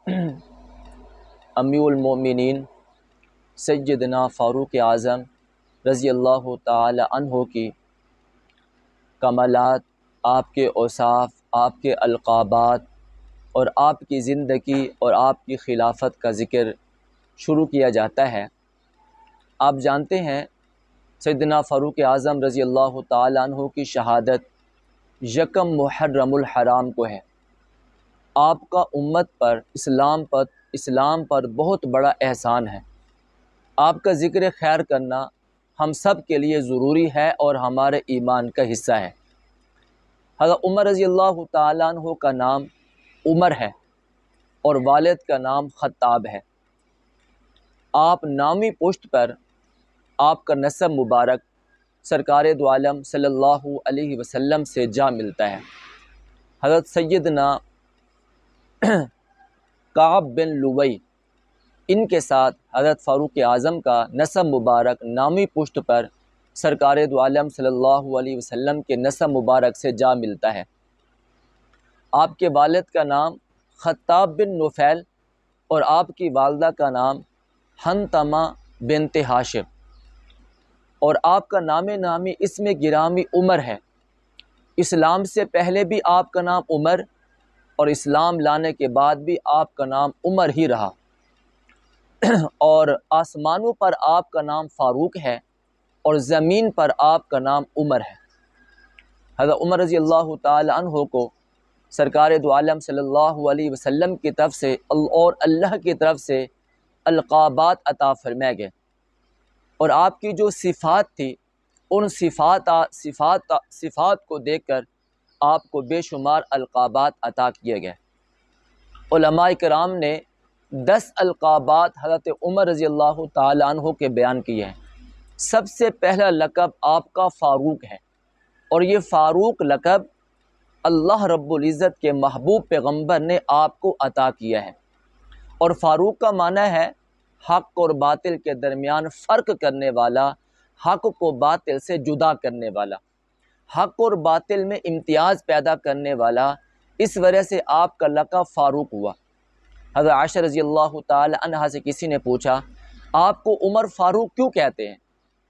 امیر المومنین سیدنا فاروق اعظم رضی اللہ تعالی عنہ کی کمالات، آپ کے اوصاف، آپ کے القابات اور آپ کی زندگی اور آپ کی خلافت کا ذکر شروع کیا جاتا ہے۔ آپ جانتے ہیں سیدنا فاروق اعظم رضی اللہ تعالی عنہ کی شہادت یکم محرم الحرام کو ہے۔ آپ کا امت پر اسلام پر بہت بڑا احسان ہے۔ آپ کا ذکر خیر کرنا ہم سب کے لیے ضروری ہے اور ہمارے ایمان کا حصہ ہے۔ حضرت عمر رضی اللہ تعالیٰ عنہ کا نام عمر ہے اور والد کا نام خطاب ہے۔ آپ نامی پشت پر آپ کا نسب مبارک سرکار دو عالم صلی اللہ علیہ وسلم سے جا ملتا ہے۔ حضرت سیدنا کعب بن لوئی ان کے ساتھ حضرت فاروق اعظم کا نسب مبارک نامی پشت پر سرکار دو عالم صلی اللہ علیہ وسلم کے نسب مبارک سے جا ملتا ہے۔ آپ کے والد کا نام خطاب بن نفیل اور آپ کی والدہ کا نام حنتمہ بنت ہاشم، اور آپ کا نامی اسم گرامی عمر ہے۔ اسلام سے پہلے بھی آپ کا نام عمر اور اسلام لانے کے بعد بھی آپ کا نام عمر ہی رہا، اور آسمانوں پر آپ کا نام فاروق ہے اور زمین پر آپ کا نام عمر ہے۔ حضرت عمر رضی اللہ تعالی عنہ کو سرکار دو عالم صلی اللہ علیہ وسلم کی طرف سے اور اللہ کی طرف سے القابات عطا فرمائے گئے، اور آپ کی جو صفات تھی ان صفات کو دیکھ کر آپ کو بے شمار القابات عطا کیے گئے۔ علماء کرام نے 10 القابات حضرت عمر رضی اللہ تعالی عنہ کے بیان کیے ہیں۔ سب سے پہلا لقب آپ کا فاروق ہے، اور یہ فاروق لقب اللہ رب العزت کے محبوب پیغمبر نے آپ کو عطا کیا ہے، اور فاروق کا معنی ہے حق اور باطل کے درمیان فرق کرنے والا، حق کو باطل سے جدا کرنے والا، حق اور باطل میں امتیاز پیدا کرنے والا، اس وجہ سے آپ کا لقب فاروق ہوا۔ حضرت عائشہ رضی اللہ تعالی عنہا سے کسی نے پوچھا آپ کو عمر فاروق کیوں کہتے ہیں؟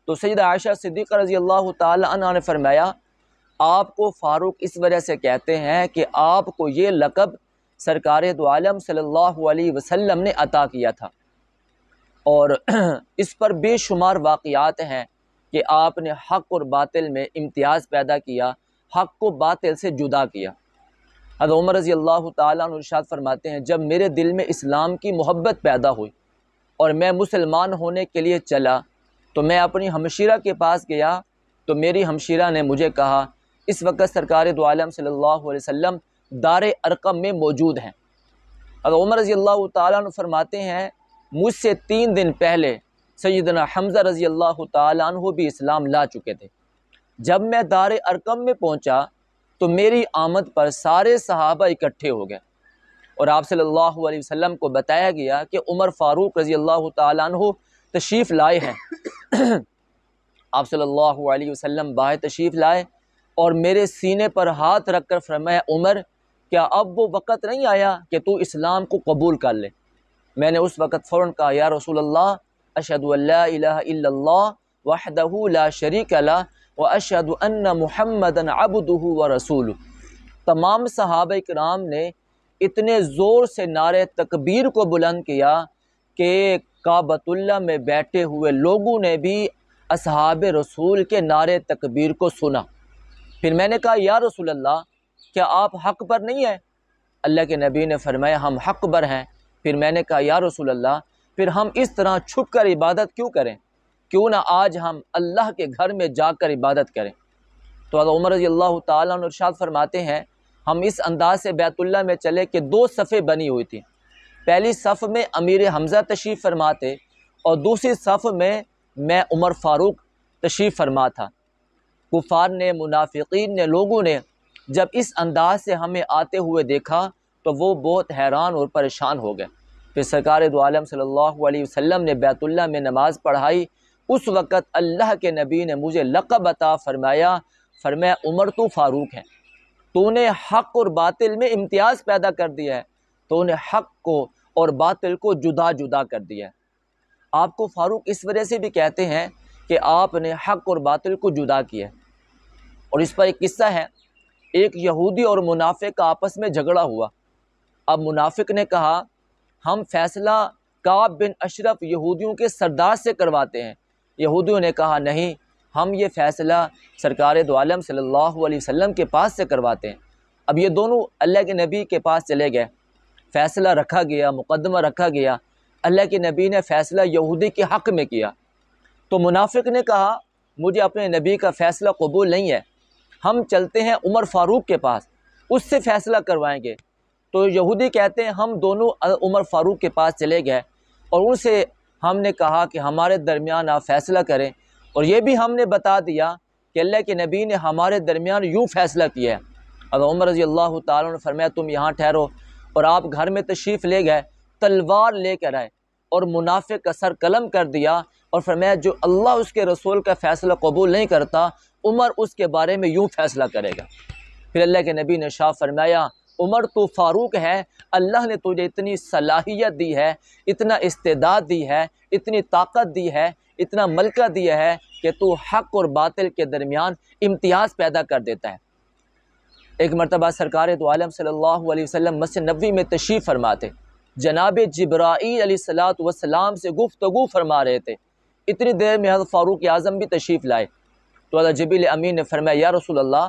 تو سیدہ عائشہ صدیقہ رضی اللہ تعالی عنہا نے فرمایا آپ کو فاروق اس وجہ سے کہتے ہیں کہ آپ کو یہ لقب سرکار دو عالم صلی اللہ علیہ وسلم نے عطا کیا تھا، اور اس پر بے شمار واقعات ہیں کہ آپ نے حق اور باطل میں امتیاز پیدا کیا، حق کو باطل سے جدا کیا۔ حضرت عمر رضی اللہ تعالیٰ عنہ ارشاد فرماتے ہیں جب میرے دل میں اسلام کی محبت پیدا ہوئی اور میں مسلمان ہونے کے لیے چلا تو میں اپنی ہمشیرہ کے پاس گیا، تو میری ہمشیرہ نے مجھے کہا اس وقت سرکار دو عالم صلی اللہ علیہ وسلم دار ارقم میں موجود ہیں۔ حضرت عمر رضی اللہ تعالیٰ عنہ فرماتے ہیں مجھ سے 3 دن پہلے سیدنا حمزہ رضی اللہ تعالیٰ عنہ بھی اسلام لا چکے تھے۔ جب میں دار ارقم میں پہنچا تو میری آمد پر سارے صحابہ اکٹھے ہو گئے، اور آپ صلی اللہ علیہ وسلم کو بتایا گیا کہ عمر فاروق رضی اللہ تعالیٰ عنہ تشریف لائے ہیں۔ آپ صلی اللہ علیہ وسلم باہر تشریف لائے اور میرے سینے پر ہاتھ رکھ کر فرمایا عمر کیا اب وہ وقت نہیں آیا کہ تو اسلام کو قبول کر لے؟ میں نے اس وقت فوراً کہا یا رسول اللہ اشہد ان لا الہ الا اللہ وحدہ لا شریک لہ واشہد ان محمدًا عبدہ ورسولہ۔ تمام صحابہ کرام نے اتنے زور سے نعرہ تکبیر کو بلند کیا کہ کعبۃ اللہ میں بیٹھے ہوئے لوگوں نے بھی اصحاب رسول کے نعرہ تکبیر کو سنا۔ پھر میں نے کہا یا رسول اللہ کیا آپ حق پر نہیں ہیں؟ اللہ کے نبی نے فرمایا ہم حق پر ہیں۔ پھر میں نے کہا یا رسول اللہ پھر ہم اس طرح چھپ کر عبادت کیوں کریں؟ کیوں نہ آج ہم اللہ کے گھر میں جا کر عبادت کریں؟ تو حضرت عمر رضی اللہ تعالیٰ عنہ ارشاد فرماتے ہیں ہم اس انداز سے بیت اللہ میں چلے کہ 2 صفیں بنی ہوئی تھیں۔ پہلی صف میں امیر حمزہ تشریف فرماتے اور دوسری صف میں عمر فاروق تشریف فرما تھا۔ کفار نے، منافقین نے، لوگوں نے جب اس انداز سے ہمیں آتے ہوئے دیکھا تو وہ بہت حیران اور پریشان ہو گئے۔ پھر سرکار دو عالم صلی اللہ علیہ وسلم نے بیت اللہ میں نماز پڑھائی۔ اس وقت اللہ کے نبی نے مجھے لقب عطا فرمایا عمر تو فاروق ہے، تو نے حق اور باطل میں امتیاز پیدا کر دیا ہے، تو نے حق کو اور باطل کو جدا جدا کر دیا ہے۔ آپ کو فاروق اس وجہ سے بھی کہتے ہیں کہ آپ نے حق اور باطل کو جدا کیا ہے۔ اور اس پر ایک قصہ ہے، ایک یہودی اور منافق کا آپس میں جھگڑا ہوا۔ اب منافق نے کہا ہم فیصلہ کعب بن اشرف یہودیوں کے سردار سے کرواتے ہیں۔ یہودیوں نے کہا نہیں، ہم یہ فیصلہ سرکار دو عالم صلی اللہ علیہ وسلم کے پاس سے کرواتے ہیں۔ اب یہ دونوں اللہ کے نبی کے پاس چلے گئے، فیصلہ رکھا گیا، مقدمہ رکھا گیا، اللہ کے نبی نے فیصلہ یہودی کے حق میں کیا۔ تو منافق نے کہا مجھے اپنے نبی کا فیصلہ قبول نہیں ہے، ہم چلتے ہیں عمر فاروق کے پاس، اس سے فیصلہ کروائیں گے۔ تو یہودی کہتے ہیں ہم دونوں عمر فاروق کے پاس چلے گئے اور ان سے ہم نے کہا کہ ہمارے درمیان آپ فیصلہ کریں، اور یہ بھی ہم نے بتا دیا کہ اللہ کے نبی نے ہمارے درمیان یوں فیصلہ کیا ہے۔ اب عمر رضی اللہ تعالیٰ نے فرمایا تم یہاں ٹھہرو، اور آپ گھر میں تشریف لے گئے، تلوار لے کر آئے اور منافق کا سر قلم کر دیا اور فرمایا جو اللہ اس کے رسول کا فیصلہ قبول نہیں کرتا عمر اس کے بارے میں یوں فیصلہ کرے گا۔ پھر اللہ کے نبی نے ارشاد فرمایا عمر تو فاروق ہے، اللہ نے تجھے اتنی صلاحیت دی ہے، اتنا استعداد دی ہے، اتنی طاقت دی ہے، اتنا ملکہ دیا ہے کہ تو حق اور باطل کے درمیان امتیاز پیدا کر دیتا ہے۔ ایک مرتبہ سرکار دو عالم صلی اللہ علیہ وسلم مسجد نبوی میں تشریف فرماتے، جناب جبرائیل علیہ السلام سے گفتگو فرما رہے تھے، اتنی دیر میں حضرت فاروق اعظم بھی تشریف لائے۔ تو حضرت جبریل امین نے فرمایا یا رسول اللہ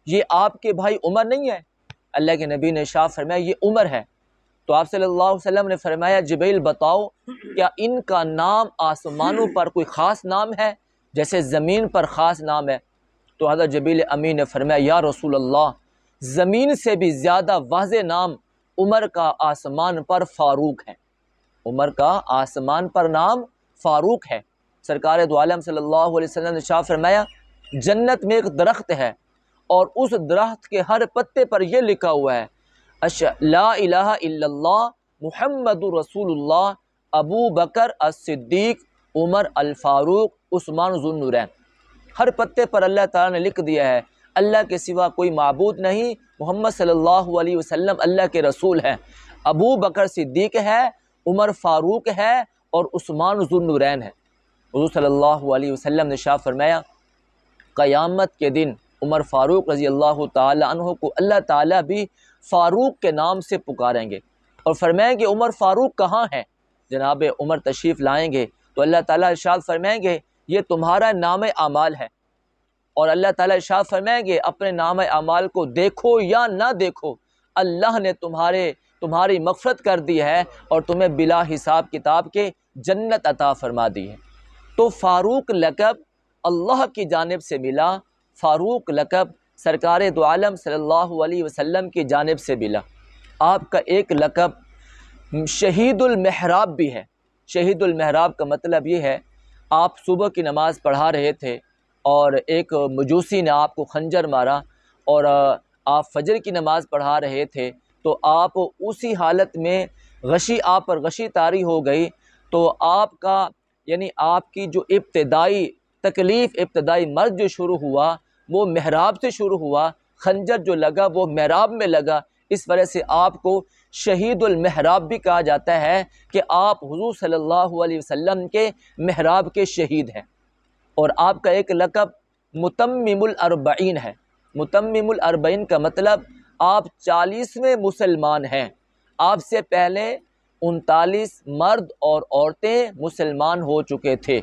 یہ آپ کے بھائی عمر نہیں ہے؟ اللہ کے نبی نے ارشاد فرمایا یہ عمر ہے۔ تو آپ صلی اللہ علیہ وسلم نے فرمایا جبریل بتاؤ کیا ان کا نام آسمانوں پر کوئی خاص نام ہے جیسے زمین پر خاص نام ہے؟ تو حضرت جبریل امین نے فرمایا یا رسول اللہ زمین سے بھی زیادہ واضح نام عمر کا آسمان پر فاروق ہے، عمر کا آسمان پر نام فاروق ہے۔ سرکار دو عالم صلی اللہ علیہ وسلم نے ارشاد فرمایا جنت میں ایک درخت ہے اور اس درخت کے ہر پتے پر یہ لکھا ہوا ہے لا الہ الا اللہ محمد رسول اللہ ابو بکر الصدیق عمر الفاروق عثمان ذو النورین۔ ہر پتے پر اللہ تعالیٰ نے لکھ دیا ہے اللہ کے سوا کوئی معبود نہیں، محمد صلی اللہ علیہ وسلم اللہ کے رسول ہیں، ابو بکر صدیق ہے، عمر فاروق ہے اور عثمان ذو النورین ہے۔ حضور صلی اللہ علیہ وسلم نے ارشاد فرمایا قیامت کے دن عمر فاروق رضی اللہ تعالی عنہ کو اللہ تعالیٰ بھی فاروق کے نام سے پکاریں گے اور فرمائیں گے عمر فاروق کہاں ہے؟ جناب عمر تشریف لائیں گے تو اللہ تعالیٰ ارشاد فرمائیں گے یہ تمہارا نام اعمال ہے، اور اللہ تعالیٰ ارشاد فرمائیں گے اپنے نام اعمال کو دیکھو یا نہ دیکھو اللہ نے تمہاری مغفرت کر دی ہے اور تمہیں بلا حساب کتاب کے جنت عطا فرما دی ہے۔ تو فاروق لقب اللہ کی جانب سے ملا، فاروق لقب سرکار دو عالم صلی اللہ علیہ وسلم کی جانب سے ملا۔ آپ کا ایک لقب شہید المحراب بھی ہے۔ شہید المحراب کا مطلب یہ ہے آپ صبح کی نماز پڑھا رہے تھے اور ایک مجوسی نے آپ کو خنجر مارا اور آپ فجر کی نماز پڑھا رہے تھے تو آپ اسی حالت میں آپ پر غشی طاری ہو گئی، تو آپ کا یعنی آپ کی جو ابتدائی تکلیف، ابتدائی مرض جو شروع ہوا وہ محراب سے شروع ہوا، خنجر جو لگا وہ محراب میں لگا، اس وجہ سے آپ کو شہید المحراب بھی کہا جاتا ہے کہ آپ حضور صلی اللہ علیہ وسلم کے محراب کے شہید ہیں۔ اور آپ کا ایک لقب متمم الاربعین ہے۔ متمم الاربعین کا مطلب آپ 40ویں مسلمان ہیں، آپ سے پہلے 39 مرد اور عورتیں مسلمان ہو چکے تھے،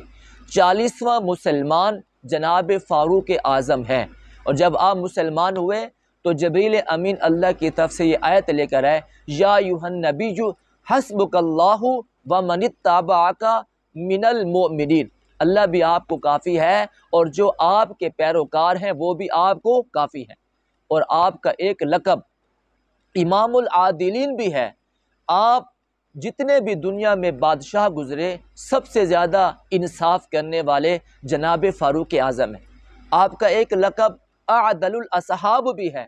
40واں مسلمان جناب فاروق اعظم ہیں۔ اور جب آپ مسلمان ہوئے تو جبریل امین اللہ کی طرف سے یہ آیت لے کر آئے یا ایھا النبی حسبک اللہ ومن اتبعک من المؤمنین، اللہ بھی آپ کو کافی ہے اور جو آپ کے پیروکار ہیں وہ بھی آپ کو کافی ہیں۔ اور آپ کا ایک لقب امام العادلین بھی ہے، آپ جتنے بھی دنیا میں بادشاہ گزرے سب سے زیادہ انصاف کرنے والے جناب فاروق اعظم ہیں۔ آپ کا ایک لقب اعدل الاصحاب بھی ہے،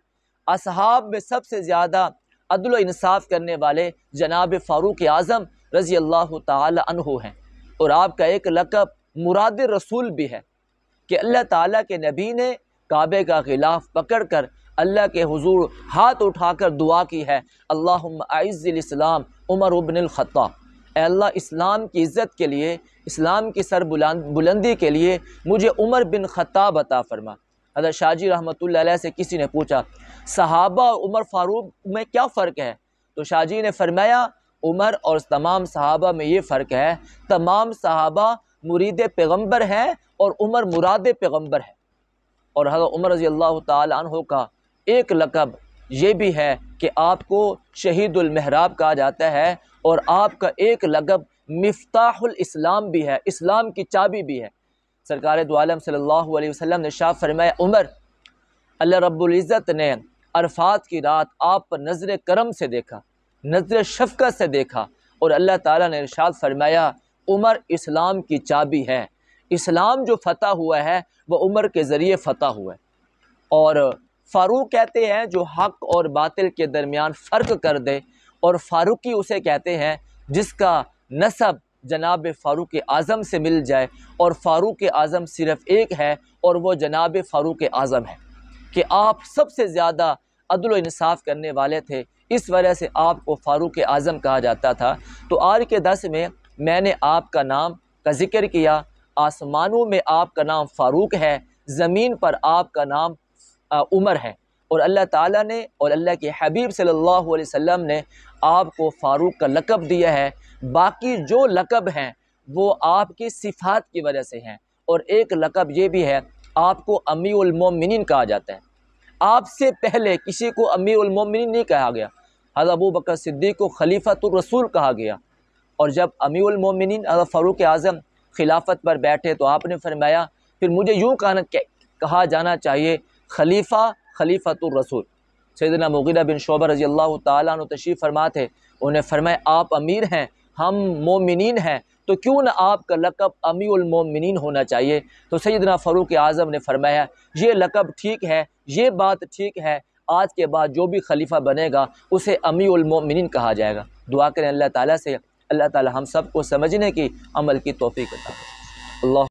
اصحاب میں سب سے زیادہ عدل و انصاف کرنے والے جناب فاروق اعظم رضی اللہ تعالی عنہ ہیں۔ اور آپ کا ایک لقب مراد رسول بھی ہے کہ اللہ تعالیٰ کے نبی نے کعبے کا غلاف پکڑ کر اللہ کے حضور ہاتھ اٹھا کر دعا کی ہے اللہم اعز الاسلام عمر بن الخطاب، اے اللہ اسلام کی عزت کے لیے، اسلام کی سر بلندی کے لیے مجھے عمر بن خطاب عطا فرما۔ حضرت شاہ جی رحمۃ اللہ علیہ سے کسی نے پوچھا صحابہ اور عمر فاروق میں کیا فرق ہے؟ تو شاہ جی نے فرمایا عمر اور تمام صحابہ میں یہ فرق ہے، تمام صحابہ مرید پیغمبر ہیں اور عمر مراد پیغمبر ہے۔ اور حضرت عمر رضی اللہ تعالی عنہ کا ایک لقب یہ بھی ہے کہ آپ کو شہید المحراب کہا جاتا ہے، اور آپ کا ایک لقب مفتاح الاسلام بھی ہے، اسلام کی چابی بھی ہے۔ سرکار دو عالم صلی اللہ علیہ وسلم نے ارشاد فرمایا عمر، اللہ رب العزت نے عرفات کی رات آپ پر نظر کرم سے دیکھا، نظر شفقت سے دیکھا، اور اللہ تعالیٰ نے ارشاد فرمایا عمر اسلام کی چابی ہے، اسلام جو فتح ہوا ہے وہ عمر کے ذریعے فتح ہوا ہے۔ اور فاروق کہتے ہیں جو حق اور باطل کے درمیان فرق کر دے، اور فاروقی اسے کہتے ہیں جس کا نسب جناب فاروق اعظم سے مل جائے، اور فاروق اعظم صرف ایک ہے اور وہ جناب فاروق اعظم ہے، کہ آپ سب سے زیادہ عدل و انصاف کرنے والے تھے، اس وجہ سے آپ کو فاروق اعظم کہا جاتا تھا۔ تو آج کے درس میں نے آپ کا نام کا ذکر کیا، آسمانوں میں آپ کا نام فاروق ہے، زمین پر آپ کا نام عمر ہے، اور اللہ تعالیٰ نے اور اللہ کے حبیب صلی اللہ علیہ وسلم نے آپ کو فاروق کا لقب دیا ہے۔ باقی جو لقب ہیں وہ آپ کی صفات کی وجہ سے ہیں، اور ایک لقب یہ بھی ہے آپ کو امیر المومنین کہا جاتا ہے۔ آپ سے پہلے کسی کو امیر المومنین نہیں کہا گیا، حضرت ابو بکر صدیق کو خلیفۃ الرسول کہا گیا، اور جب امیر المومنین حضرت فاروق اعظم خلافت پر بیٹھے تو آپ نے فرمایا پھر مجھے یوں کہا جانا چاہیے خلیفۃ الرسول۔ سیدنا مغیرہ بن شعبہ رضی اللہ تعالیٰ عنہ تشریف فرما تھے، انہوں نے فرمایا آپ امیر ہیں، ہم مومنین ہیں، تو کیوں نہ آپ کا لقب امیر المومنین ہونا چاہیے؟ تو سیدنا فاروق اعظم نے فرمایا یہ لقب ٹھیک ہے، یہ بات ٹھیک ہے، آج کے بعد جو بھی خلیفہ بنے گا اسے امیر المومنین کہا جائے گا۔ دعا کریں اللہ تعالیٰ سے، اللہ تعالیٰ ہم سب کو سمجھنے کی، عمل کی توفیق عطا فرمائے۔ اللہ